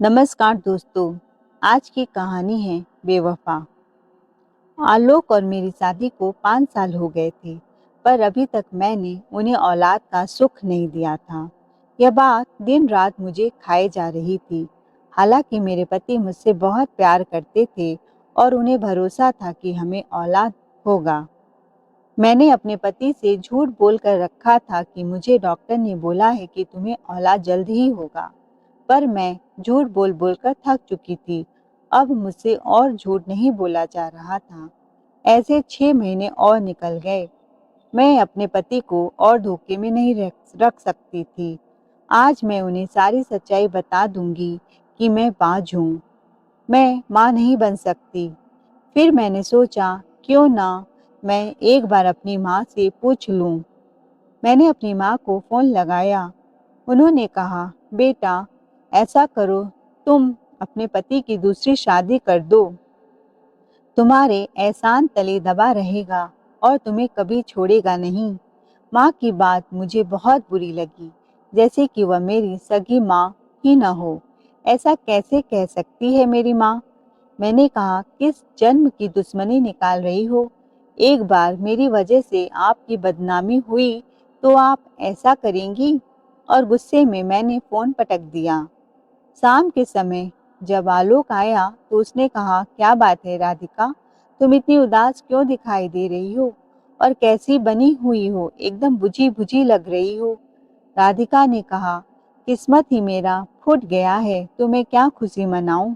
नमस्कार दोस्तों। आज की कहानी है बेवफा। आलोक और मेरी शादी को 5 साल हो गए थे, पर अभी तक मैंने उन्हें औलाद का सुख नहीं दिया था। यह बात दिन रात मुझे खाए जा रही थी। हालांकि मेरे पति मुझसे बहुत प्यार करते थे और उन्हें भरोसा था कि हमें औलाद होगा। मैंने अपने पति से झूठ बोलकर रखा था कि मुझे डॉक्टर ने बोला है कि तुम्हें औलाद जल्द ही होगा, पर मैं झूठ बोल बोलकर थक चुकी थी। अब मुझसे और झूठ नहीं बोला जा रहा था। ऐसे 6 महीने और निकल गए। मैं अपने पति को और धोखे में नहीं रख सकती थी। आज मैं उन्हें सारी सच्चाई बता दूंगी कि मैं बाँझ हूँ। मैं माँ नहीं बन सकती। फिर मैंने सोचा, क्यों ना मैं एक बार अपनी माँ से पूछ लूँ। मैंने अपनी माँ को फ़ोन लगाया। उन्होंने कहा, बेटा ऐसा करो, तुम अपने पति की दूसरी शादी कर दो। तुम्हारे एहसान तले दबा रहेगा और तुम्हें कभी छोड़ेगा नहीं। माँ की बात मुझे बहुत बुरी लगी, जैसे कि वह मेरी सगी माँ ही न हो। ऐसा कैसे कह सकती है मेरी माँ? मैंने कहा, किस जन्म की दुश्मनी निकाल रही हो? एक बार मेरी वजह से आपकी बदनामी हुई तो आप ऐसा करेंगी? और गुस्से में मैंने फ़ोन पटक दिया। शाम के समय जब आलोक आया तो उसने कहा, क्या बात है राधिका, तुम इतनी उदास क्यों दिखाई दे रही हो और कैसी बनी हुई हो, एकदम बुझी बुझी लग रही हो। राधिका ने कहा, किस्मत ही मेरा फूट गया है, तो मैं क्या खुशी मनाऊं।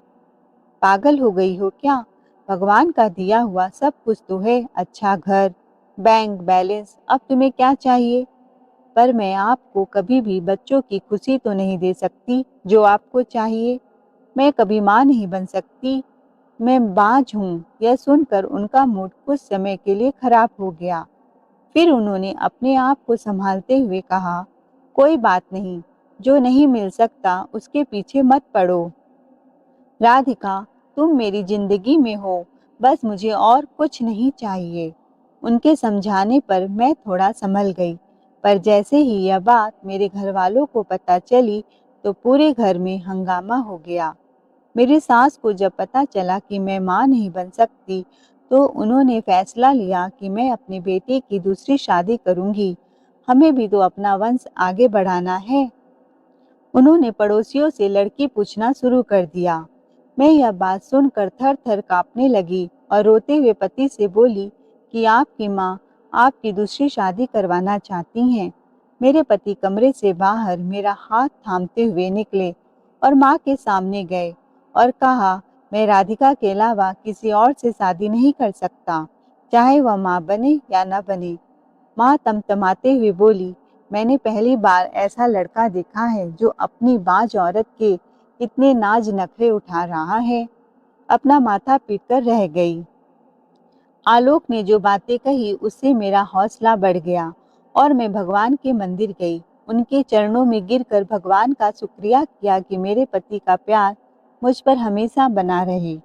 पागल हो गई हो क्या? भगवान का दिया हुआ सब कुछ तो है, अच्छा घर, बैंक बैलेंस, अब तुम्हें क्या चाहिए? पर मैं आपको कभी भी बच्चों की खुशी तो नहीं दे सकती जो आपको चाहिए। मैं कभी माँ नहीं बन सकती। मैं बाँझ हूँ। यह सुनकर उनका मूड कुछ समय के लिए खराब हो गया। फिर उन्होंने अपने आप को संभालते हुए कहा, कोई बात नहीं, जो नहीं मिल सकता उसके पीछे मत पड़ो। राधिका, तुम मेरी जिंदगी में हो, बस मुझे और कुछ नहीं चाहिए। उनके समझाने पर मैं थोड़ा संभल गई, पर जैसे ही यह बात मेरे घर वालों को पता चली तो पूरे घर में हंगामा हो गया। मेरी सास को जब पता चला कि मैं माँ नहीं बन सकती, तो उन्होंने फैसला लिया कि मैं अपने बेटे की दूसरी शादी करूंगी। हमें भी तो अपना वंश आगे बढ़ाना है। उन्होंने पड़ोसियों से लड़की पूछना शुरू कर दिया। मैं यह बात सुनकर थर-थर काँपने लगी और रोते हुए पति से बोली कि आपकी माँ आपकी दूसरी शादी करवाना चाहती हैं। मेरे पति कमरे से बाहर मेरा हाथ थामते हुए निकले और माँ के सामने गए और कहा, मैं राधिका के अलावा किसी और से शादी नहीं कर सकता, चाहे वह माँ बने या न बने। माँ तमतमाते हुए बोली, मैंने पहली बार ऐसा लड़का देखा है जो अपनी बाँझ औरत के इतने नाज नखरे उठा रहा है। अपना माथा पीटकर रह गई। आलोक ने जो बातें कही उससे मेरा हौसला बढ़ गया और मैं भगवान के मंदिर गई। उनके चरणों में गिरकर भगवान का शुक्रिया किया कि मेरे पति का प्यार मुझ पर हमेशा बना रहे।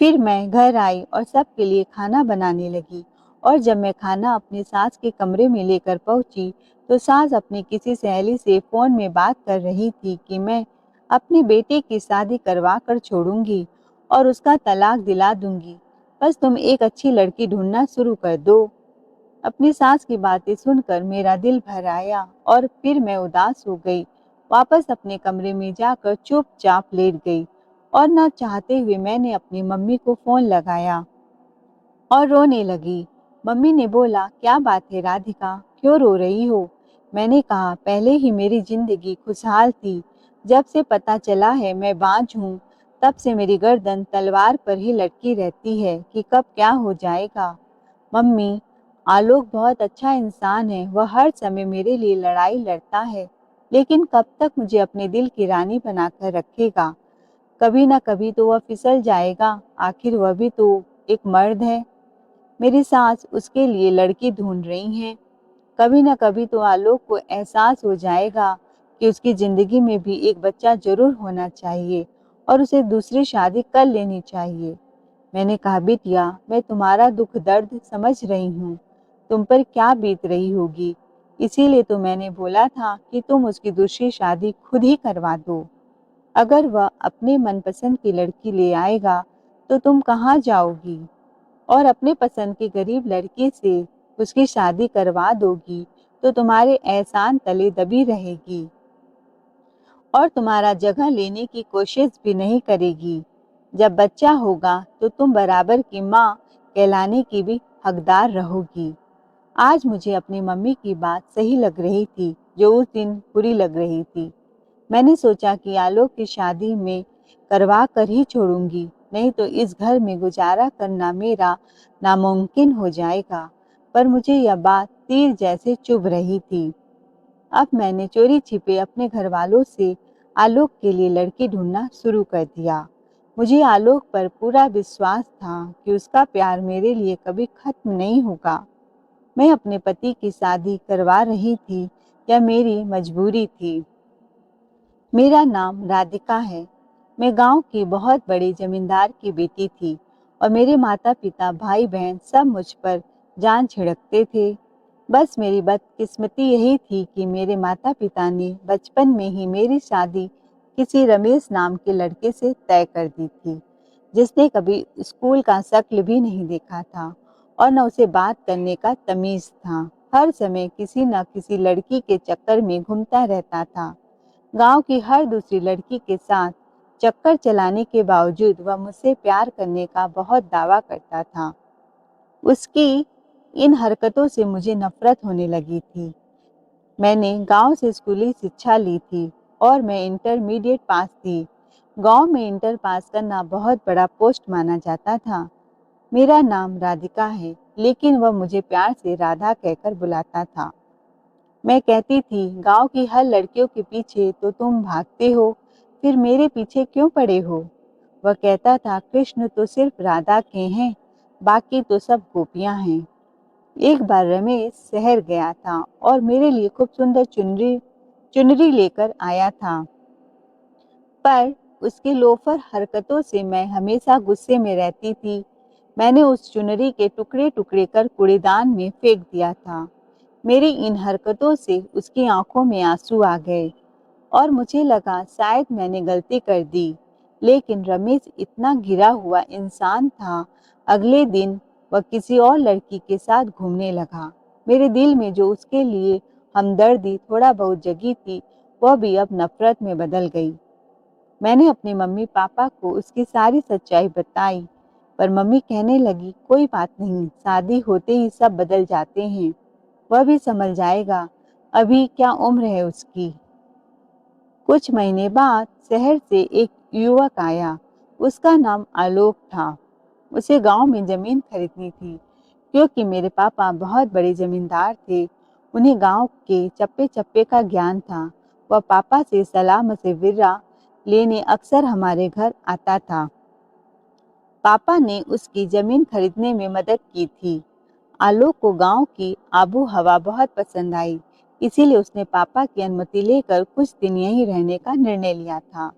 फिर मैं घर आई और सबके लिए खाना बनाने लगी, और जब मैं खाना अपनी सास के कमरे में लेकर पहुंची तो सास अपनी किसी सहेली से फ़ोन में बात कर रही थी कि मैं अपने बेटे की शादी करवा कर छोड़ूंगी और उसका तलाक दिला दूंगी। बस तुम एक अच्छी लड़की ढूंढना शुरू कर दो। अपनी सास की बातें सुनकर मेरा दिल भर आया और फिर मैं उदास हो गई। वापस अपने कमरे में जाकर चुपचाप लेट गई और न चाहते हुए मैंने अपनी मम्मी को फ़ोन लगाया और रोने लगी। मम्मी ने बोला, क्या बात है राधिका, क्यों रो रही हो? मैंने कहा, पहले ही मेरी ज़िंदगी खुशहाल थी। जब से पता चला है मैं बाँझ हूँ, तब से मेरी गर्दन तलवार पर ही लटकी रहती है कि कब क्या हो जाएगा। मम्मी, आलोक बहुत अच्छा इंसान है, वह हर समय मेरे लिए लड़ाई लड़ता है, लेकिन कब तक मुझे अपने दिल की रानी बनाकर रखेगा? कभी न कभी तो वह फिसल जाएगा, आखिर वह भी तो एक मर्द है। मेरी सास उसके लिए लड़की ढूंढ रही हैं। कभी न कभी तो आलोक को एहसास हो जाएगा कि उसकी ज़िंदगी में भी एक बच्चा ज़रूर होना चाहिए और उसे दूसरी शादी कर लेनी चाहिए। मैंने कहा, बिटिया, मैं तुम्हारा दुख दर्द समझ रही हूँ। तुम पर क्या बीत रही होगी। इसीलिए तो मैंने बोला था कि तुम उसकी दूसरी शादी खुद ही करवा दो। अगर वह अपने मनपसंद की लड़की ले आएगा तो तुम कहाँ जाओगी? और अपने पसंद की गरीब लड़की से उसकी शादी करवा दोगी तो तुम्हारे एहसान तले दबी रहेगी और तुम्हारा जगह लेने की कोशिश भी नहीं करेगी। जब बच्चा होगा तो तुम बराबर की माँ कहलाने की भी हकदार रहोगी। आज मुझे अपनी मम्मी की बात सही लग रही थी, जो उस दिन बुरी लग रही थी। मैंने सोचा कि आलोक की शादी में करवा कर ही छोड़ूंगी, नहीं तो इस घर में गुजारा करना मेरा नामुमकिन हो जाएगा। पर मुझे यह बात तीर जैसे चुभ रही थी। अब मैंने चोरी छिपे अपने घर वालों से आलोक के लिए लड़की ढूंढना शुरू कर दिया। मुझे आलोक पर पूरा विश्वास था कि उसका प्यार मेरे लिए कभी खत्म नहीं होगा। मैं अपने पति की शादी करवा रही थी, यह मेरी मजबूरी थी। मेरा नाम राधिका है। मैं गांव की बहुत बड़े जमींदार की बेटी थी और मेरे माता पिता भाई बहन सब मुझ पर जान छिड़कते थे। बस मेरी बदकिस्मती यही थी कि मेरे माता पिता ने बचपन में ही मेरी शादी किसी रमेश नाम के लड़के से तय कर दी थी, जिसने कभी स्कूल का शक्ल भी नहीं देखा था और न उसे बात करने का तमीज था। हर समय किसी न किसी लड़की के चक्कर में घूमता रहता था। गांव की हर दूसरी लड़की के साथ चक्कर चलाने के बावजूद वह मुझसे प्यार करने का बहुत दावा करता था। उसकी इन हरकतों से मुझे नफरत होने लगी थी। मैंने गांव से स्कूली शिक्षा ली थी और मैं इंटरमीडिएट पास थी। गांव में इंटर पास करना बहुत बड़ा पोस्ट माना जाता था। मेरा नाम राधिका है, लेकिन वह मुझे प्यार से राधा कहकर बुलाता था। मैं कहती थी, गांव की हर लड़कियों के पीछे तो तुम भागते हो, फिर मेरे पीछे क्यों पड़े हो? वह कहता था, कृष्ण तो सिर्फ राधा के हैं, बाकी तो सब गोपियां हैं। एक बार रमेश शहर गया था और मेरे लिए खूब सुंदर चुनरी चुनरी लेकर आया था, पर उसकी लोफर हरकतों से मैं हमेशा गुस्से में रहती थी। मैंने उस चुनरी के टुकड़े टुकड़े कर कूड़ेदान में फेंक दिया था। मेरी इन हरकतों से उसकी आंखों में आंसू आ गए और मुझे लगा शायद मैंने गलती कर दी। लेकिन रमेश इतना गिरा हुआ इंसान था, अगले दिन वह किसी और लड़की के साथ घूमने लगा। मेरे दिल में जो उसके लिए हमदर्दी थोड़ा बहुत जगी थी, वह भी अब नफरत में बदल गई। मैंने अपने मम्मी पापा को उसकी सारी सच्चाई बताई, पर मम्मी कहने लगी, कोई बात नहीं, शादी होते ही सब बदल जाते हैं, वह भी संभल जाएगा, अभी क्या उम्र है उसकी। कुछ महीने बाद शहर से एक युवक आया। उसका नाम आलोक था। उसे गांव में जमीन खरीदनी थी, क्योंकि मेरे पापा बहुत बड़े जमींदार थे। उन्हें गांव के चप्पे चप्पे का ज्ञान था। वह पापा से सलाह मशविरा लेने अक्सर हमारे घर आता था। पापा ने उसकी जमीन खरीदने में मदद की थी। आलोक को गांव की आबो हवा बहुत पसंद आई, इसीलिए उसने पापा की अनुमति लेकर कुछ दिन यहीं रहने का निर्णय लिया था।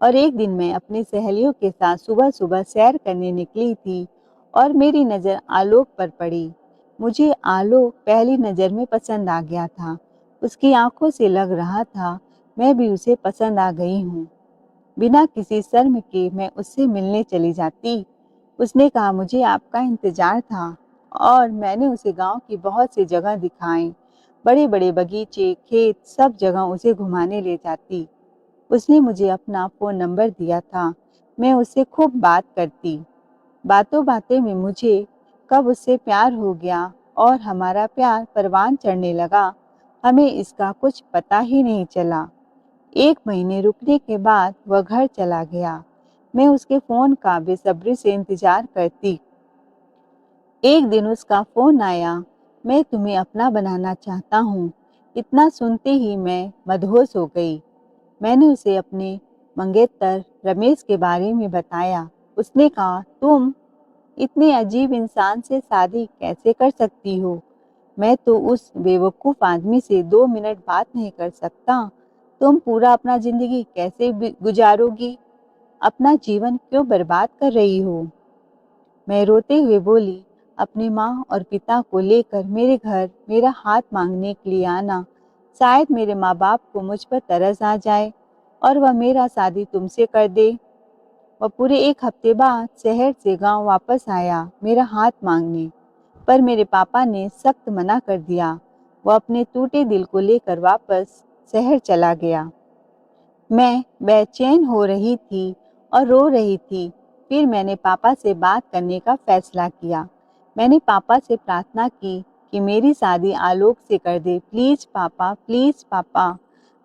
और एक दिन मैं अपनी सहेलियों के साथ सुबह सुबह सैर करने निकली थी और मेरी नज़र आलोक पर पड़ी। मुझे आलोक पहली नज़र में पसंद आ गया था। उसकी आंखों से लग रहा था मैं भी उसे पसंद आ गई हूँ। बिना किसी शर्म के मैं उससे मिलने चली जाती। उसने कहा, मुझे आपका इंतजार था, और मैंने उसे गांव की बहुत सी जगह दिखाई। बड़े बड़े बगीचे, खेत, सब जगह उसे घुमाने ले जाती। उसने मुझे अपना फ़ोन नंबर दिया था। मैं उससे खूब बात करती। बातों बातें में मुझे कब उससे प्यार हो गया और हमारा प्यार परवान चढ़ने लगा, हमें इसका कुछ पता ही नहीं चला। एक महीने रुकने के बाद वह घर चला गया। मैं उसके फ़ोन का बेसब्री से इंतज़ार करती। एक दिन उसका फ़ोन आया, मैं तुम्हें अपना बनाना चाहता हूँ। इतना सुनते ही मैं मदहोश हो गई। मैंने उसे अपने मंगेतर रमेश के बारे में बताया। उसने कहा, तुम इतने अजीब इंसान से शादी कैसे कर सकती हो? मैं तो उस बेवकूफ़ आदमी से 2 मिनट बात नहीं कर सकता। तुम पूरा अपना जिंदगी कैसे गुजारोगी? अपना जीवन क्यों बर्बाद कर रही हो? मैं रोते हुए बोली, अपनी माँ और पिता को लेकर मेरे घर मेरा हाथ मांगने के लिए आना। शायद मेरे माँ बाप को मुझ पर तरस आ जाए। और वह मेरा शादी तुमसे कर दे। वह पूरे 1 हफ्ते बाद शहर से गांव वापस आया मेरा हाथ मांगने, पर मेरे पापा ने सख्त मना कर दिया। वह अपने टूटे दिल को लेकर वापस शहर चला गया। मैं बेचैन हो रही थी और रो रही थी। फिर मैंने पापा से बात करने का फैसला किया। मैंने पापा से प्रार्थना की कि मेरी शादी आलोक से कर दे। प्लीज पापा, प्लीज पापा।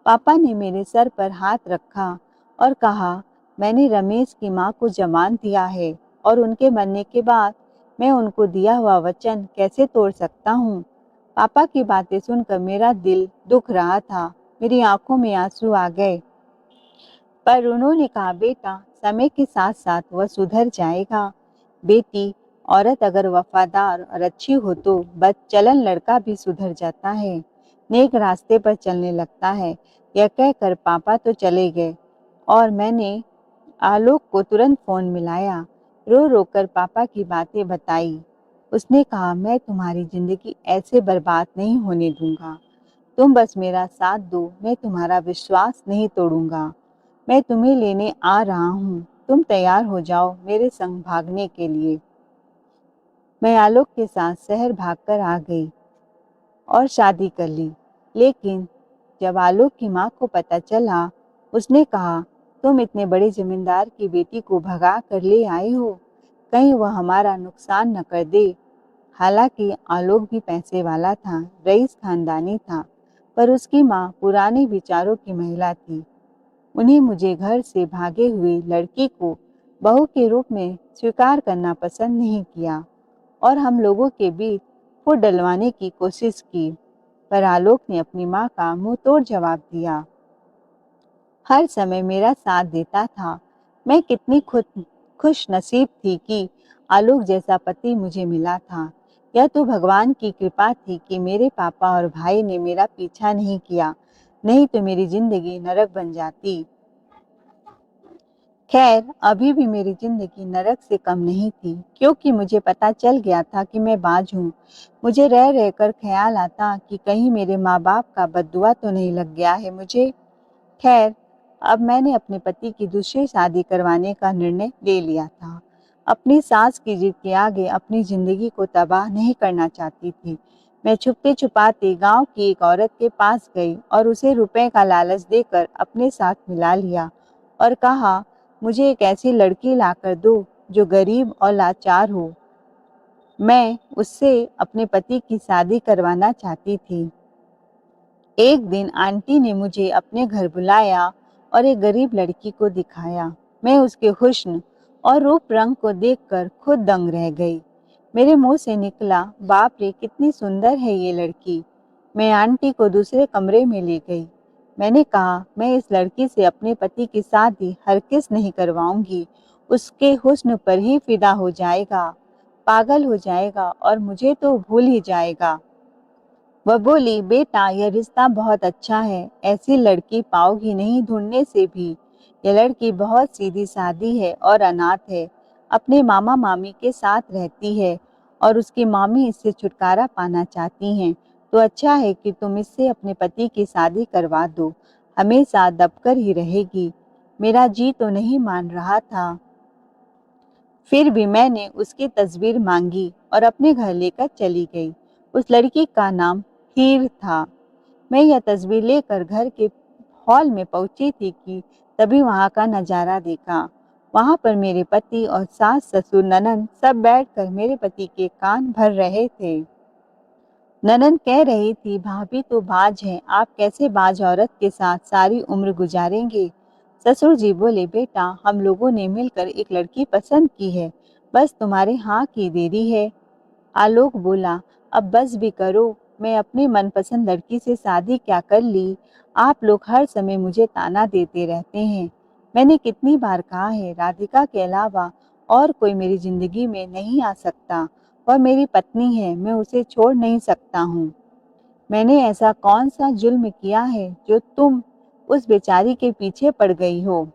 पापा ने मेरे सर पर हाथ रखा और कहा, मैंने रमेश की माँ को जमान दिया है और उनके मरने के बाद मैं उनको दिया हुआ वचन कैसे तोड़ सकता हूँ। पापा की बातें सुनकर मेरा दिल दुख रहा था। मेरी आंखों में आंसू आ गए, पर उन्होंने कहा, बेटा, समय के साथ साथ वह सुधर जाएगा। बेटी, औरत अगर वफादार और अच्छी हो तो बदचलन लड़का भी सुधर जाता है, नेक रास्ते पर चलने लगता है। यह कहकर पापा तो चले गए और मैंने आलोक को तुरंत फोन मिलाया। रो रो कर पापा की बातें बताई। उसने कहा, मैं तुम्हारी जिंदगी ऐसे बर्बाद नहीं होने दूंगा। तुम बस मेरा साथ दो, मैं तुम्हारा विश्वास नहीं तोड़ूंगा। मैं तुम्हें लेने आ रहा हूँ, तुम तैयार हो जाओ मेरे संग भागने के लिए। मैं आलोक के साथ शहर भागकर आ गई और शादी कर ली। लेकिन जब आलोक की माँ को पता चला, उसने कहा, तुम इतने बड़े जमींदार की बेटी को भगा कर ले आए हो, कहीं वह हमारा नुकसान न कर दे। हालांकि आलोक भी पैसे वाला था, रईस खानदानी था, पर उसकी माँ पुराने विचारों की महिला थी। उन्हें मुझे घर से भागे हुए लड़की को बहू के रूप में स्वीकार करना पसंद नहीं किया और हम लोगों के बीच फूट डलवाने की कोशिश की। पर आलोक ने अपनी माँ का मुंह तोड़ जवाब दिया। हर समय मेरा साथ देता था। मैं कितनी खुश नसीब थी कि आलोक जैसा पति मुझे मिला था। यह तो भगवान की कृपा थी कि मेरे पापा और भाई ने मेरा पीछा नहीं किया, नहीं तो मेरी जिंदगी नरक बन जाती। खैर, अभी भी मेरी जिंदगी नरक से कम नहीं थी, क्योंकि मुझे पता चल गया था कि मैं बाज हूँ। मुझे रह रहकर ख्याल आता कि कहीं मेरे माँ बाप का बद्दुआ तो नहीं लग गया है मुझे। खैर, अब मैंने अपने पति की दूसरी शादी करवाने का निर्णय ले लिया था। अपनी सास की जिद के आगे अपनी जिंदगी को तबाह नहीं करना चाहती थी। मैं छुपते छुपाते गांव की एक औरत के पास गई और उसे रुपए का लालच देकर अपने साथ मिला लिया और कहा, मुझे एक ऐसी लड़की लाकर दो जो गरीब और लाचार हो। मैं उससे अपने पति की शादी करवाना चाहती थी। एक दिन आंटी ने मुझे अपने घर बुलाया और एक गरीब लड़की को दिखाया। मैं उसके हुस्न और रूप रंग को देखकर खुद दंग रह गई। मेरे मुंह से निकला, बाप रे, कितनी सुंदर है ये लड़की। मैं आंटी को दूसरे कमरे में ले गई। मैंने कहा, मैं इस लड़की से अपने पति की शादी हरगिज़ नहीं करवाऊंगी। उसके हुस्न पर ही फिदा हो जाएगा, पागल हो जाएगा और मुझे तो भूल ही जाएगा। वह बोली, बेटा, यह रिश्ता बहुत अच्छा है, ऐसी लड़की पाओगी नहीं ढूंढने से भी। यह लड़की बहुत सीधी सादी है और अनाथ है, अपने मामा मामी के साथ रहती है और उसकी मामी इससे छुटकारा पाना चाहती हैं। तो अच्छा है कि तुम इससे अपने पति की शादी करवा दो, हमेशा दबकर ही रहेगी। मेरा जी तो नहीं मान रहा था। फिर भी मैंने उसकी तस्वीर मांगी और अपने घर लेकर चली गई। उस लड़की का नाम हीर था। मैं यह तस्वीर लेकर घर के हॉल में पहुंची थी कि तभी वहां का नजारा देखा। वहां पर मेरे पति और सास ससुर ननद सब बैठकर मेरे पति के कान भर रहे थे। ननद कह रही थी, भाभी तो बाज है, आप कैसे बाज औरत के साथ सारी उम्र गुजारेंगे। ससुर जी बोले, बेटा, हम लोगों ने मिलकर एक लड़की पसंद की है, बस तुम्हारे हाँ की देरी है। आलोक बोला, अब बस भी करो, मैं अपनी मनपसंद लड़की से शादी क्या कर ली। आप लोग हर समय मुझे ताना देते रहते हैं। मैंने कितनी बार कहा है, राधिका के अलावा और कोई मेरी जिंदगी में नहीं आ सकता। वह मेरी पत्नी है, मैं उसे छोड़ नहीं सकता हूँ। मैंने ऐसा कौन सा जुल्म किया है जो तुम उस बेचारी के पीछे पड़ गई हो।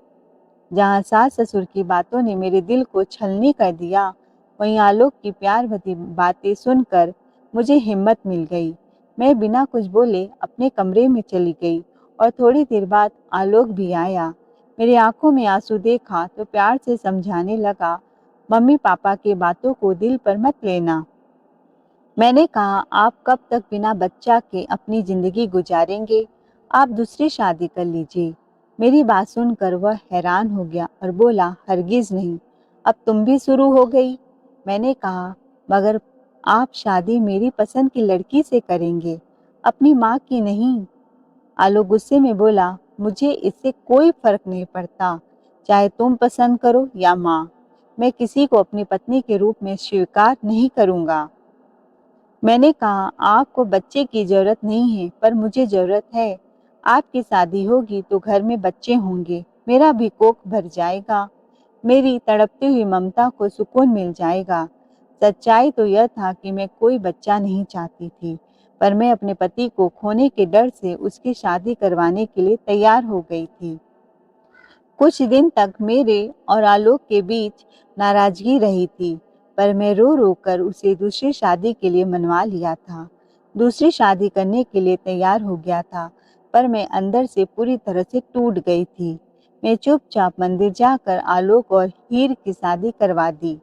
जहाँ सास ससुर की बातों ने मेरे दिल को छलनी कर दिया, वहीं आलोक की प्यार भरी बातें सुनकर मुझे हिम्मत मिल गई। मैं बिना कुछ बोले अपने कमरे में चली गई और थोड़ी देर बाद आलोक भी आया। मेरी आंखों में आंसू देखा तो प्यार से समझाने लगा, मम्मी पापा की बातों को दिल पर मत लेना। मैंने कहा, आप कब तक बिना बच्चा के अपनी जिंदगी गुजारेंगे? आप दूसरी शादी कर लीजिए। मेरी बात सुनकर वह हैरान हो गया और बोला, हरगिज नहीं, अब तुम भी शुरू हो गई। मैंने कहा, मगर आप शादी मेरी पसंद की लड़की से करेंगे, अपनी माँ की नहीं। आलोक गुस्से में बोला, मुझे इससे कोई फर्क नहीं पड़ता, चाहे तुम पसंद करो या माँ। मैं किसी को अपनी पत्नी के रूप में स्वीकार नहीं करूँगा। मैंने कहा, आपको बच्चे की जरूरत नहीं है, पर मुझे जरूरत है। आपकी शादी होगी तो घर में बच्चे होंगे, मेरा भी कोख भर जाएगा, मेरी तड़पती हुई ममता को सुकून मिल जाएगा। सच्चाई तो यह था कि मैं कोई बच्चा नहीं चाहती थी, पर मैं अपने पति को खोने के डर से उसकी शादी करवाने के लिए तैयार हो गई थी। कुछ दिन तक मेरे और आलोक के बीच नाराजगी रही थी, पर मैं रो रो कर उसे दूसरी शादी के लिए मनवा लिया था। दूसरी शादी करने के लिए तैयार हो गया था, पर मैं अंदर से पूरी तरह से टूट गई थी। मैं चुपचाप मंदिर जाकर आलोक और हीर की शादी करवा दी।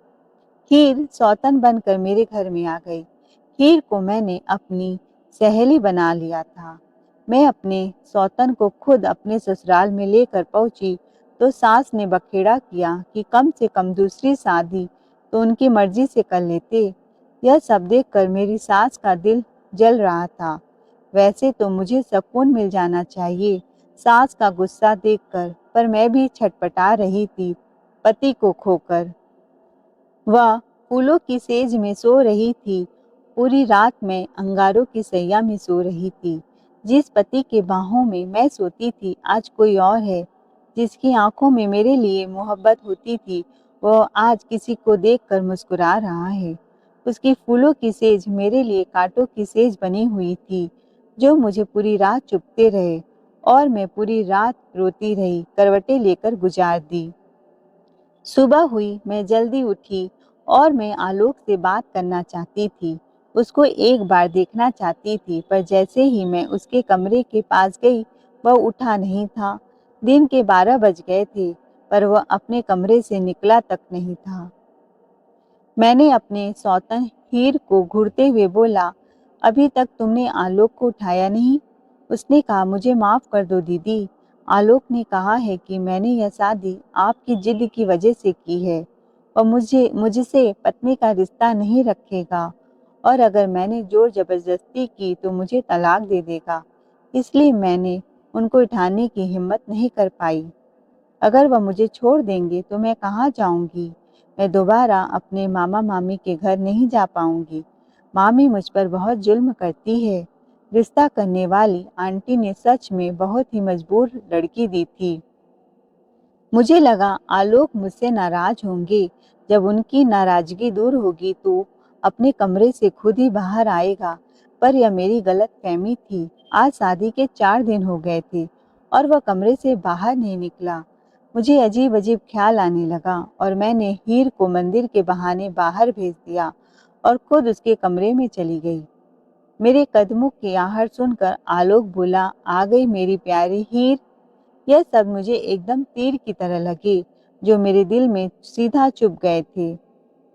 हीर सौतन बनकर मेरे घर में आ गई। हीर को मैंने अपनी सहेली बना लिया था। मैं अपने सौतन को खुद अपने ससुराल में लेकर पहुंची तो सास ने बखेड़ा किया कि कम से कम दूसरी शादी तो उनकी मर्जी से कर लेते। यह सब देखकर मेरी सास का दिल जल रहा था। वैसे तो मुझे सुकून मिल जाना चाहिए सास का गुस्सा देखकर, पर मैं भी छटपटा रही थी पति को खोकर। वह फूलों की सेज में सो रही थी। पूरी रात मैं अंगारों की सैया में सो रही थी। जिस पति के बाहों में मैं सोती थी आज कोई और है। जिसकी आंखों में मेरे लिए मोहब्बत होती थी वह आज किसी को देखकर मुस्कुरा रहा है। उसकी फूलों की सेज मेरे लिए कांटों की सेज बनी हुई थी, जो मुझे पूरी रात चुभते रहे और मैं पूरी रात रोती रही, करवटें लेकर गुजार दी। सुबह हुई, मैं जल्दी उठी और मैं आलोक से बात करना चाहती थी। उसको एक बार देखना चाहती थी, पर जैसे ही मैं उसके कमरे के पास गई, वह उठा नहीं था। दिन के 12 बज गए थे, पर वह अपने कमरे से निकला तक नहीं था। मैंने अपने सौतन हीर को घूरते हुए बोला, अभी तक तुमने आलोक को उठाया नहीं? उसने कहा, मुझे माफ कर दो दीदी। आलोक ने कहा है कि मैंने यह शादी आपकी जिद की वजह से की है और मुझसे पत्नी का रिश्ता नहीं रखेगा, और अगर मैंने जोर जबरदस्ती की तो मुझे तलाक दे देगा। इसलिए मैंने उनको उठाने की हिम्मत नहीं कर पाई। अगर वह मुझे छोड़ देंगे तो मैं कहाँ जाऊंगी? मैं दोबारा अपने मामा मामी के घर नहीं जा पाऊंगी। मामी मुझ पर बहुत जुल्म करती है। रिश्ता करने वाली आंटी ने सच में बहुत ही मजबूर लड़की दी थी। मुझे लगा आलोक मुझसे नाराज होंगे। जब उनकी नाराजगी दूर होगी तो अपने कमरे से खुद ही बाहर आएगा, पर यह मेरी गलत फहमी थी। आज शादी के 4 दिन हो गए थे और वह कमरे से बाहर नहीं निकला। मुझे अजीब अजीब ख्याल आने लगा और मैंने हीर को मंदिर के बहाने बाहर भेज दिया और खुद उसके कमरे में चली गई। मेरे कदमों की आहट सुनकर आलोक बोला, आ गई मेरी प्यारी हीर। यह सब मुझे एकदम तीर की तरह लगे, जो मेरे दिल में सीधा चुभ गए थे।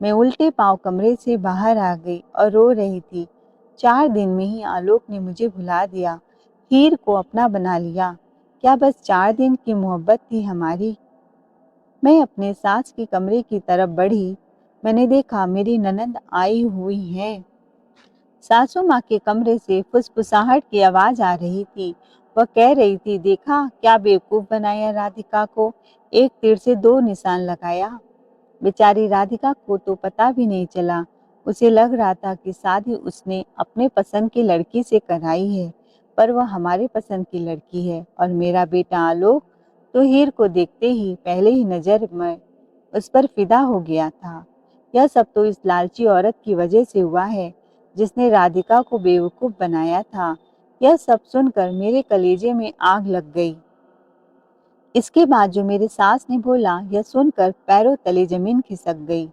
मैं उल्टे पांव कमरे से बाहर आ गई और रो रही थी। 4 दिन में ही आलोक ने मुझे भुला दिया, हीर को अपना बना लिया। क्या बस 4 दिन की मोहब्बत थी हमारी? मैं अपने सास के कमरे की तरफ बढ़ी। मैंने देखा मेरी ननंद आई हुई है। सासू माँ के कमरे से फुसफुसाहट की आवाज आ रही थी। वह कह रही थी, देखा क्या बेवकूफ बनाया राधिका को, एक तीर से 2 निशान लगाया। बेचारी राधिका को तो पता भी नहीं चला। उसे लग रहा था कि शादी उसने अपने पसंद की लड़की से कराई है, पर वह हमारे पसंद की लड़की है। और मेरा बेटा आलोक तो हीर को देखते ही पहले ही नजर में उस पर फिदा हो गया था। यह सब तो इस लालची औरत की वजह से हुआ है, जिसने राधिका को बेवकूफ बनाया था। यह सब सुनकर मेरे कलेजे में आग लग गई। इसके बाद जो मेरे सास ने बोला, यह सुनकर पैरों तले जमीन खिसक गई।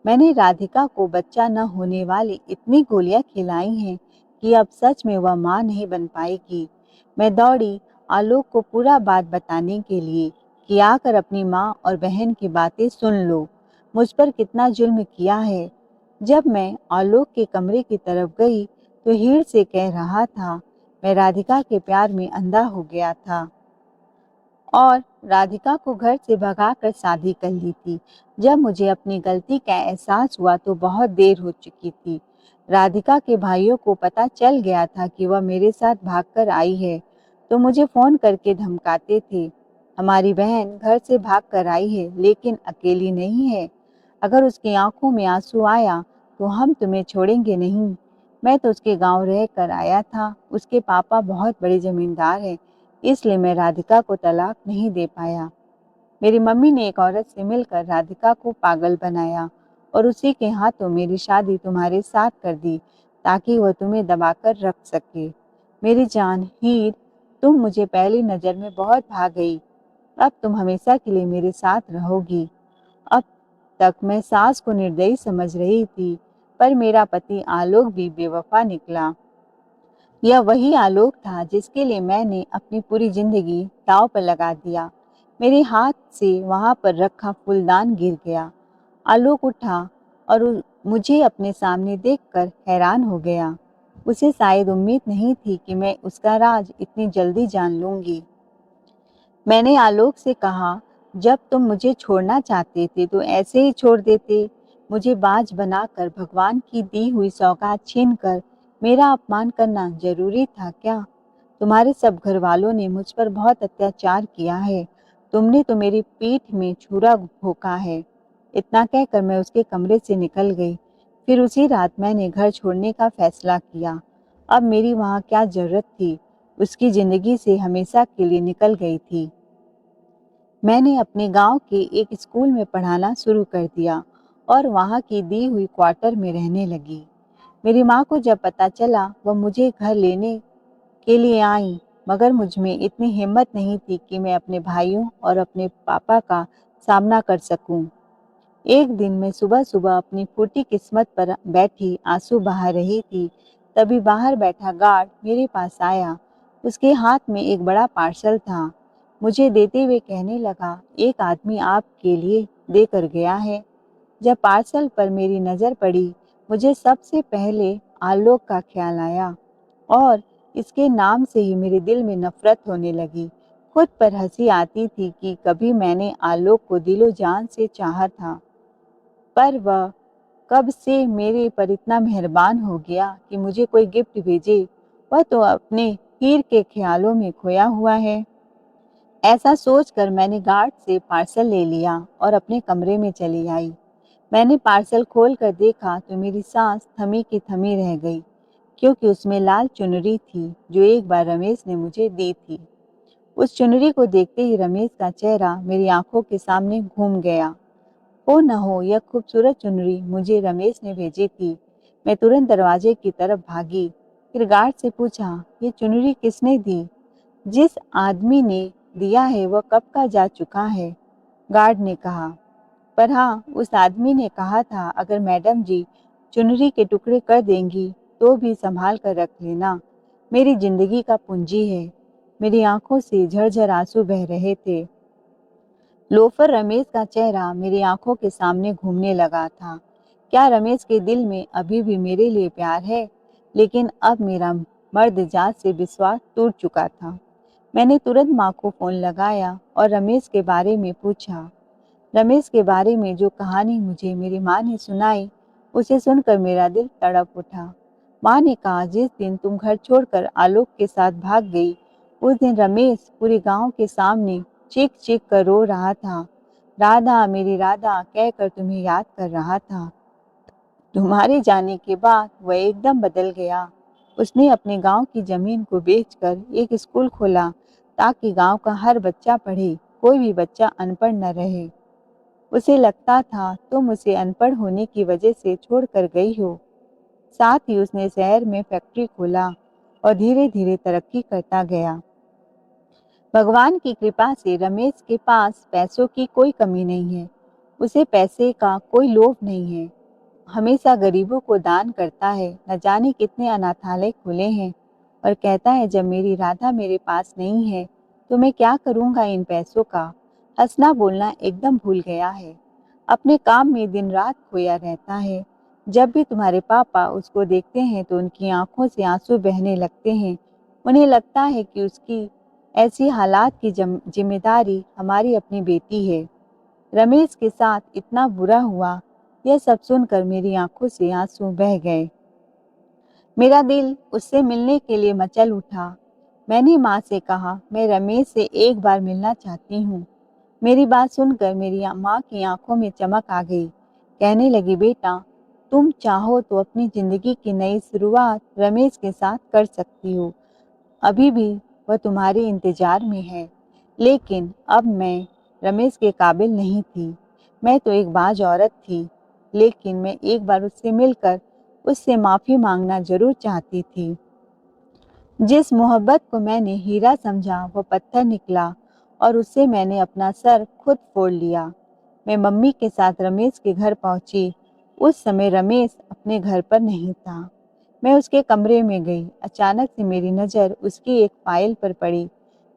मैंने राधिका को बच्चा न होने वाली इतनी गोलियां खिलाई हैं कि अब सच में वह मां नहीं बन पाएगी। मैं दौड़ी आलोक को पूरा बात बताने के लिए कि आकर अपनी माँ और बहन की बातें सुन लो, मुझ पर कितना जुल्म किया है। जब मैं आलोक के कमरे की तरफ गई तो हीर से कह रहा था, मैं राधिका के प्यार में अंधा हो गया था और राधिका को घर से भगाकर शादी कर ली थी। जब मुझे अपनी गलती का एहसास हुआ तो बहुत देर हो चुकी थी। राधिका के भाइयों को पता चल गया था कि वह मेरे साथ भागकर आई है, तो मुझे फ़ोन करके धमकाते थे। हमारी बहन घर से भागकर आई है, लेकिन अकेली नहीं है। अगर उसकी आंखों में आंसू आया तो हम तुम्हें छोड़ेंगे नहीं। मैं तो उसके गांव रह कर आया था। उसके पापा बहुत बड़े जमींदार हैं, इसलिए मैं राधिका को तलाक नहीं दे पाया। मेरी मम्मी ने एक औरत से मिलकर राधिका को पागल बनाया और उसी के हाथों मेरी शादी तुम्हारे साथ कर दी, ताकि वह तुम्हें दबाकर रख सके। मेरी जान हीर, तुम मुझे पहली नज़र में बहुत भा गई। अब तुम हमेशा के लिए मेरे साथ रहोगी। अब तक मैं सास को निर्दयी समझ रही थी, पर मेरा पति आलोक भी बेवफा निकला। यह वही आलोक था जिसके लिए मैंने अपनी पूरी जिंदगी दांव पर लगा दिया। मेरे हाथ से वहां पर रखा फूलदान गिर गया। आलोक उठा और मुझे अपने सामने देखकर हैरान हो गया। उसे शायद उम्मीद नहीं थी कि मैं उसका राज इतनी जल्दी जान लूंगी। मैंने आलोक से कहा, जब तुम मुझे छोड़ना चाहते थे तो ऐसे ही छोड़ देते। मुझे बाज बनाकर भगवान की दी हुई सौगात छीनकर मेरा अपमान करना जरूरी था क्या? तुम्हारे सब घर वालों ने मुझ पर बहुत अत्याचार किया है। तुमने तो मेरी पीठ में छुरा भोंका है। इतना कहकर मैं उसके कमरे से निकल गई। फिर उसी रात मैंने घर छोड़ने का फैसला किया। अब मेरी वहाँ क्या जरूरत थी? उसकी जिंदगी से हमेशा के लिए निकल गई थी। मैंने अपने गांव के एक स्कूल में पढ़ाना शुरू कर दिया और वहां की दी हुई क्वार्टर में रहने लगी। मेरी माँ को जब पता चला, वह मुझे घर लेने के लिए आई, मगर मुझ में इतनी हिम्मत नहीं थी कि मैं अपने भाइयों और अपने पापा का सामना कर सकूं। एक दिन मैं सुबह-सुबह अपनी फूटी किस्मत पर बैठी आंसू बहा रही थी, तभी बाहर बैठा गार्ड मेरे पास आया। उसके हाथ में एक बड़ा पार्सल था। मुझे देते हुए कहने लगा, एक आदमी आपके लिए देकर गया है। जब पार्सल पर मेरी नज़र पड़ी, मुझे सबसे पहले आलोक का ख्याल आया और इसके नाम से ही मेरे दिल में नफरत होने लगी। खुद पर हंसी आती थी कि कभी मैंने आलोक को दिलो जान से चाहा था, पर वह कब से मेरे पर इतना मेहरबान हो गया कि मुझे कोई गिफ्ट भेजे। वह तो अपने हीर के ख्यालों में खोया हुआ है। ऐसा सोचकर मैंने गार्ड से पार्सल ले लिया और अपने कमरे में चली आई। मैंने पार्सल खोलकर देखा तो मेरी सांस थमी की थमी रह गई, क्योंकि उसमें लाल चुनरी थी जो एक बार रमेश ने मुझे दी थी। उस चुनरी को देखते ही रमेश का चेहरा मेरी आंखों के सामने घूम गया। हो न हो, यह खूबसूरत चुनरी मुझे रमेश ने भेजी थी। मैं तुरंत दरवाजे की तरफ भागी। फिर गार्ड से पूछा, ये चुनरी किसने दी? जिस आदमी ने दिया है वह कब का जा चुका है, गार्ड ने कहा। पर हाँ, उस आदमी ने कहा था, अगर मैडम जी चुनरी के टुकड़े कर देंगी तो भी संभाल कर रख लेना। मेरी जिंदगी का पूंजी है। मेरी आंखों से झरझर आंसू बह रहे थे। लोफर रमेश का चेहरा मेरी आंखों के सामने घूमने लगा था। क्या रमेश के दिल में अभी भी मेरे लिए प्यार है? लेकिन अब मेरा मर्द जात से विश्वास टूट चुका था। मैंने तुरंत माँ को फोन लगाया और रमेश के बारे में पूछा। रमेश के बारे में जो कहानी मुझे मेरी माँ ने सुनाई, उसे सुनकर मेरा दिल तड़प उठा। माँ ने कहा, जिस दिन तुम घर छोड़कर आलोक के साथ भाग गई, उस दिन रमेश पूरे गांव के सामने चीख चीख कर रो रहा था। राधा, मेरी राधा कहकर तुम्हें याद कर रहा था। तुम्हारे जाने के बाद वह एकदम बदल गया। उसने अपने गांव की जमीन को बेचकर एक स्कूल खोला, ताकि गांव का हर बच्चा पढ़े, कोई भी बच्चा अनपढ़ न रहे। उसे लगता था तुम उसे अनपढ़ होने की वजह से छोड़कर गई हो। साथ ही उसने शहर में फैक्ट्री खोला और धीरे धीरे तरक्की करता गया। भगवान की कृपा से रमेश के पास पैसों की कोई कमी नहीं है। उसे पैसे का कोई लोभ नहीं है। हमेशा गरीबों को दान करता है। न जाने कितने अनाथालय खुले हैं। और कहता है, जब मेरी राधा मेरे पास नहीं है तो मैं क्या करूँगा इन पैसों का? हँसना बोलना एकदम भूल गया है। अपने काम में दिन रात खोया रहता है। जब भी तुम्हारे पापा उसको देखते हैं तो उनकी आँखों से आँसू बहने लगते हैं। उन्हें लगता है कि उसकी ऐसी हालात की ज़िम्मेदारी हमारी अपनी बेटी है। रमेश के साथ इतना बुरा हुआ, यह सब सुनकर मेरी आँखों से आँसू बह गए। मेरा दिल उससे मिलने के लिए मचल उठा। मैंने माँ से कहा, मैं रमेश से एक बार मिलना चाहती हूँ। मेरी बात सुनकर मेरी माँ की आंखों में चमक आ गई। कहने लगी, बेटा, तुम चाहो तो अपनी जिंदगी की नई शुरुआत रमेश के साथ कर सकती हो। अभी भी वह तुम्हारे इंतजार में है। लेकिन अब मैं रमेश के काबिल नहीं थी। मैं तो एक बाज औरत थी, लेकिन मैं एक बार उससे मिलकर उससे माफ़ी मांगना ज़रूर चाहती थी। जिस मोहब्बत को मैंने हीरा समझा वो पत्थर निकला और उससे मैंने अपना सर खुद फोड़ लिया। मैं मम्मी के साथ रमेश के घर पहुंची। उस समय रमेश अपने घर पर नहीं था। मैं उसके कमरे में गई। अचानक से मेरी नज़र उसकी एक फाइल पर पड़ी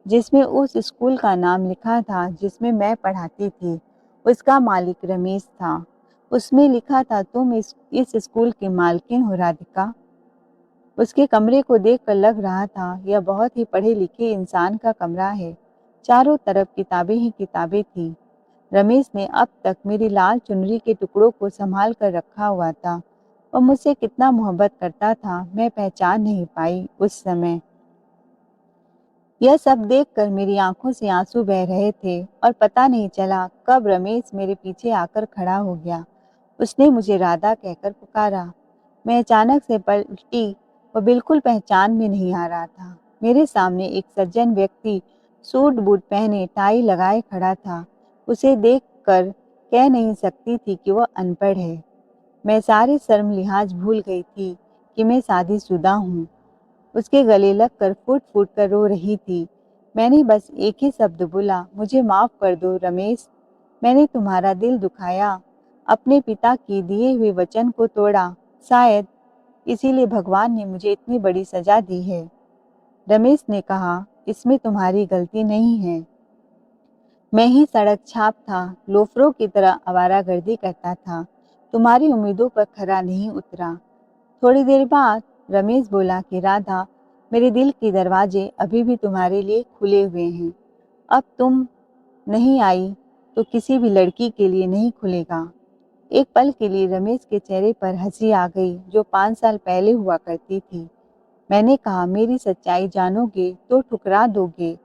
जिसमें उस स्कूल का नाम लिखा था जिसमें मैं पढ़ाती थी। उसका मालिक रमेश था। उसमें लिखा था, तुम इस स्कूल की मालकिन हो राधिका। उसके कमरे को देखकर लग रहा था यह बहुत ही पढ़े लिखे इंसान का कमरा है। चारों तरफ किताबें ही किताबें थी। रमेश ने अब तक मेरी लाल चुनरी के टुकड़ों को संभाल कर रखा हुआ था। वह मुझसे कितना मोहब्बत करता था, मैं पहचान नहीं पाई उस समय। यह सब देखकर मेरी आंखों से आंसू बह रहे थे और पता नहीं चला कब रमेश मेरे पीछे आकर खड़ा हो गया। उसने मुझे राधा कहकर पुकारा। मैं अचानक से पलटी। वह बिल्कुल पहचान में नहीं आ रहा था। मेरे सामने एक सज्जन व्यक्ति सूट बूट पहने टाई लगाए खड़ा था। उसे देखकर कह नहीं सकती थी कि वह अनपढ़ है। मैं सारे शर्म लिहाज भूल गई थी कि मैं शादीशुदा हूँ। उसके गले लगकर फूट फूट कर रो रही थी। मैंने बस एक ही शब्द बोला, मुझे माफ कर दो रमेश। मैंने तुम्हारा दिल दुखाया, अपने पिता के दिए हुए वचन को तोड़ा। शायद इसीलिए भगवान ने मुझे इतनी बड़ी सजा दी है। रमेश ने कहा, इसमें तुम्हारी गलती नहीं है। मैं ही सड़क छाप था, लोफरों की तरह आवारागर्दी करता था। तुम्हारी उम्मीदों पर खरा नहीं उतरा। थोड़ी देर बाद रमेश बोला कि राधा, मेरे दिल के दरवाजे अभी भी तुम्हारे लिए खुले हुए हैं। अब तुम नहीं आई तो किसी भी लड़की के लिए नहीं खुलेगा। एक पल के लिए रमेश के चेहरे पर हंसी आ गई जो 5 साल पहले हुआ करती थी। मैंने कहा, मेरी सच्चाई जानोगे तो ठुकरा दोगे।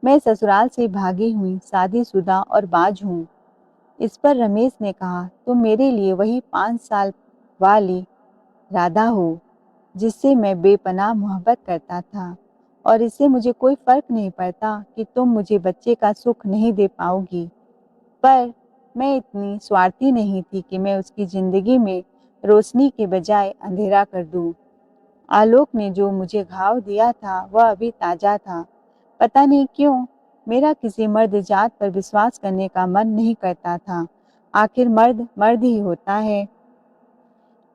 मैं ससुराल से भागी हुई शादीशुदा और बाज हूँ। इस पर रमेश ने कहा, तुम मेरे लिए वही 5 साल वाली राधा हो जिससे मैं बेपनाह मोहब्बत करता था, और इससे मुझे कोई फर्क नहीं पड़ता कि तुम मुझे बच्चे का सुख नहीं दे पाओगी। पर मैं इतनी स्वार्थी नहीं थी कि मैं उसकी जिंदगी में रोशनी के बजाय अंधेरा कर दूं। आलोक ने जो मुझे घाव दिया था वह अभी ताजा था। पता नहीं क्यों मेरा किसी मर्द जात पर विश्वास करने का मन नहीं करता था। आखिर मर्द मर्द ही होता है।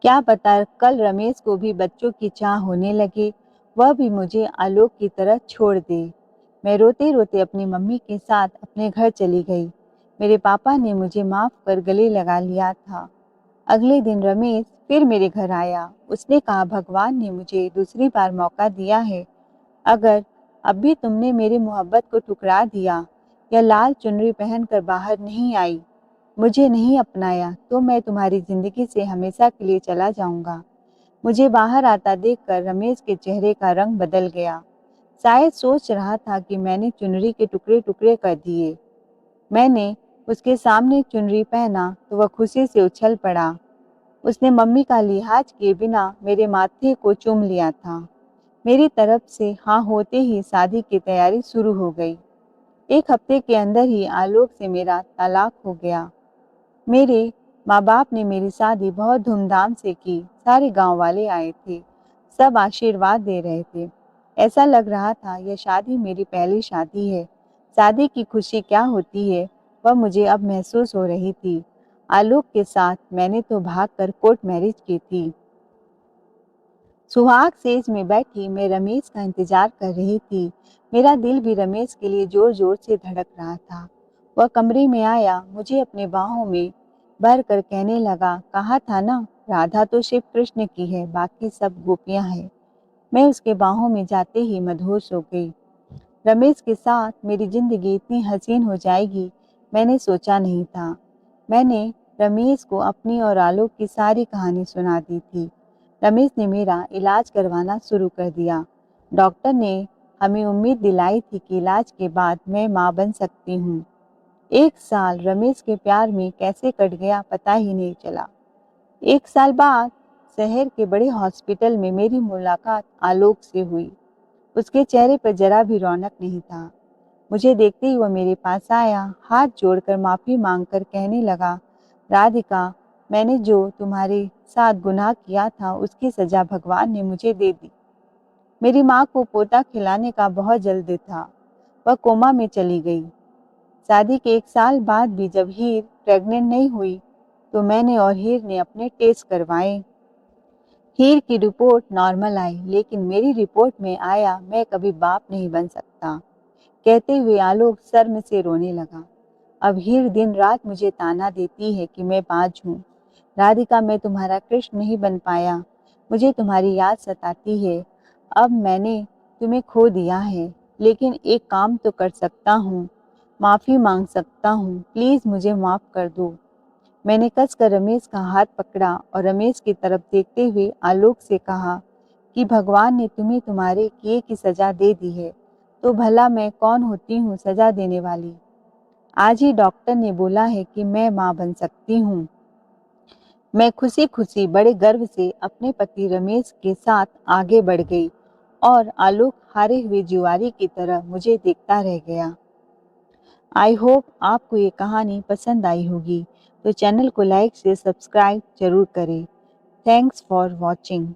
क्या पता कल रमेश को भी बच्चों की चाह होने लगे, वह भी मुझे आलोक की तरह छोड़ दे। मैं रोते रोते अपनी मम्मी के साथ अपने घर चली गई। मेरे पापा ने मुझे माफ कर गले लगा लिया था। अगले दिन रमेश फिर मेरे घर आया। उसने कहा, भगवान ने मुझे दूसरी बार मौका दिया है। अगर अब भी तुमने मेरी मोहब्बत को ठुकरा दिया या लाल चुनरी पहनकर बाहर नहीं आई, मुझे नहीं अपनाया, तो मैं तुम्हारी जिंदगी से हमेशा के लिए चला जाऊंगा। मुझे बाहर आता देखकर रमेश के चेहरे का रंग बदल गया। शायद सोच रहा था कि मैंने चुनरी के टुकड़े टुकड़े कर दिए। मैंने उसके सामने चुनरी पहना तो वह खुशी से उछल पड़ा। उसने मम्मी का लिहाज किए बिना मेरे माथे को चूम लिया था। मेरी तरफ से हाँ होते ही शादी की तैयारी शुरू हो गई। एक हफ्ते के अंदर ही आलोक से मेरा तलाक हो गया। मेरे माँ बाप ने मेरी शादी बहुत धूमधाम से की। सारे गांव वाले आए थे। सब आशीर्वाद दे रहे थे। ऐसा लग रहा था यह शादी मेरी पहली शादी है। शादी की खुशी क्या होती है वह मुझे अब महसूस हो रही थी। आलोक के साथ मैंने तो भागकर कोर्ट मैरिज की थी। सुहाग सेज में बैठी मैं रमेश का इंतजार कर रही थी। मेरा दिल भी रमेश के लिए जोर जोर से धड़क रहा था। वह कमरे में आया, मुझे अपने बाहों में भर कर कहने लगा, कहा था ना, राधा तो शिव कृष्ण की है, बाकी सब गोपियां हैं। मैं उसके बाहों में जाते ही मदहोश हो गई। रमेश के साथ मेरी जिंदगी इतनी हसीन हो जाएगी, मैंने सोचा नहीं था। मैंने रमेश को अपनी और आलोक की सारी कहानी सुना दी थी। रमेश ने मेरा इलाज करवाना शुरू कर दिया। डॉक्टर ने हमें उम्मीद दिलाई थी कि इलाज के बाद मैं माँ बन सकती हूँ। 1 साल रमेश के प्यार में कैसे कट गया पता ही नहीं चला। 1 साल बाद शहर के बड़े हॉस्पिटल में मेरी मुलाकात आलोक से हुई। उसके चेहरे पर जरा भी रौनक नहीं था। मुझे देखते ही वह मेरे पास आया, हाथ जोड़कर माफी मांगकर कहने लगा, राधिका, मैंने जो तुम्हारे साथ गुनाह किया था उसकी सजा भगवान ने मुझे दे दी। मेरी माँ को पोता खिलाने का बहुत जल्द था। वह कोमा में चली गई। शादी के 1 साल बाद भी जब हीर प्रेग्नेंट नहीं हुई तो मैंने और हीर ने अपने टेस्ट करवाए। हीर की रिपोर्ट नॉर्मल आई, लेकिन मेरी रिपोर्ट में आया मैं कभी बाप नहीं बन सकता। कहते हुए आलोक शर्म से रोने लगा। अब हीर दिन रात मुझे ताना देती है कि मैं बाज हूँ। राधिका, मैं तुम्हारा कृष्ण नहीं बन पाया। मुझे तुम्हारी याद सताती है। अब मैंने तुम्हें खो दिया है, लेकिन एक काम तो कर सकता हूँ, माफ़ी मांग सकता हूँ। प्लीज़ मुझे माफ़ कर दो। मैंने कसकर रमेश का हाथ पकड़ा और रमेश की तरफ देखते हुए आलोक से कहा कि भगवान ने तुम्हें तुम्हारे किए की सजा दे दी है, तो भला मैं कौन होती हूँ सजा देने वाली। आज ही डॉक्टर ने बोला है कि मैं माँ बन सकती हूँ। मैं खुशी खुशी बड़े गर्व से अपने पति रमेश के साथ आगे बढ़ गई और आलोक हारे हुए जुआरी की तरह मुझे देखता रह गया। आई होप आपको ये कहानी पसंद आई होगी, तो चैनल को लाइक से सब्सक्राइब जरूर करें। Thanks for watching.